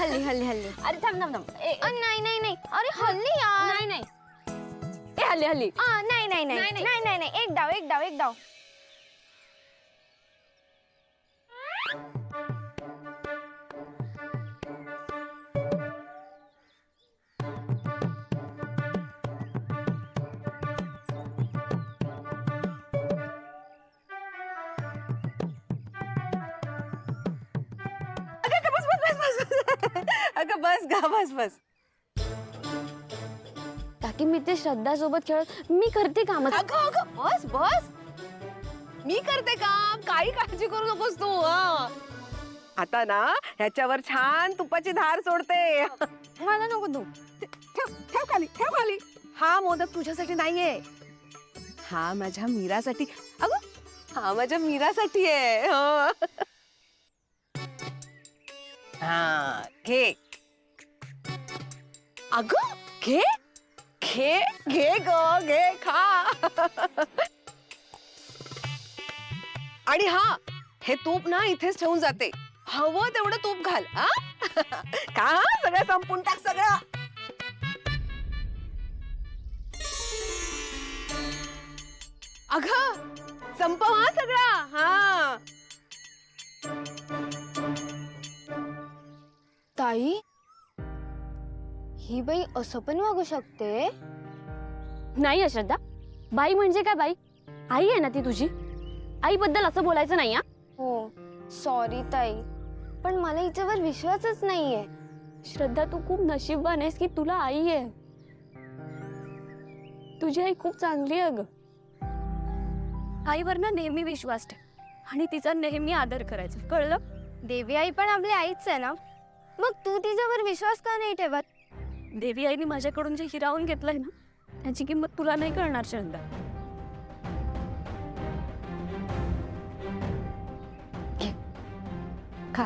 हल्ली हल्ली हल्ली. अरे थांब थांब थांब. नाही नाही नाही, अरे हल्ली यार. नाही नाही. ए हल्ली हल्ली. नाही नाही नाही नाही, नाही. नाही नाही नाही, एक डाव एक डाव एक डाव. अगं बस गा बस बस. काकी मी ते श्रद्धा सोबत खेळत मी करते कामच. अगं अगं बस बस. मी करते काम, काही काळजी करू नकोस तू. आता ना ह्याच्यावर छान तुपाची धार सोडते. मला नको तू. ठेव ठेव खाली ठेव खाली. हा मोदक तुझ्यासाठी नाहीये, हा माझ्या मीरासाठी. अगं हा माझ्या मीरासाठी आहे. हा घे. अगं घे घे घे ग घे खा. आणि हा हे तूप ना इथेच ठेवून जाते, हवं तेवढं तूप घाल. हा का सगळं संपून टाक सगळं. अगं संपव हा सगळा. हा ताई, ही बाई असं पण वागू शकते? नाही श्रद्धा, बाई म्हणजे काय बाई? आई आहे ना ती तुझी. आईबद्दल असं बोलायचं नाही. हो सॉरी ताई, पण मला हिच्यावर विश्वासच नाहीये. श्रद्धा, तू खूप नशीबवान आहेस की तुला आई आहे. तुझी आई खूप चांगली आहे ग. आईवर ना नेहमी विश्वास ठेव आणि तिचा नेहमी आदर करायचा, कळलं? देवी आई पण आपली आईच आहे ना, मग तू तिच्यावर विश्वास का नाही ठेवत? देवी आईने माझ्याकडून जे हिरावून घेतलंय ना, त्याची किंमत तुला नाही कळणार श्रद्धा. खा.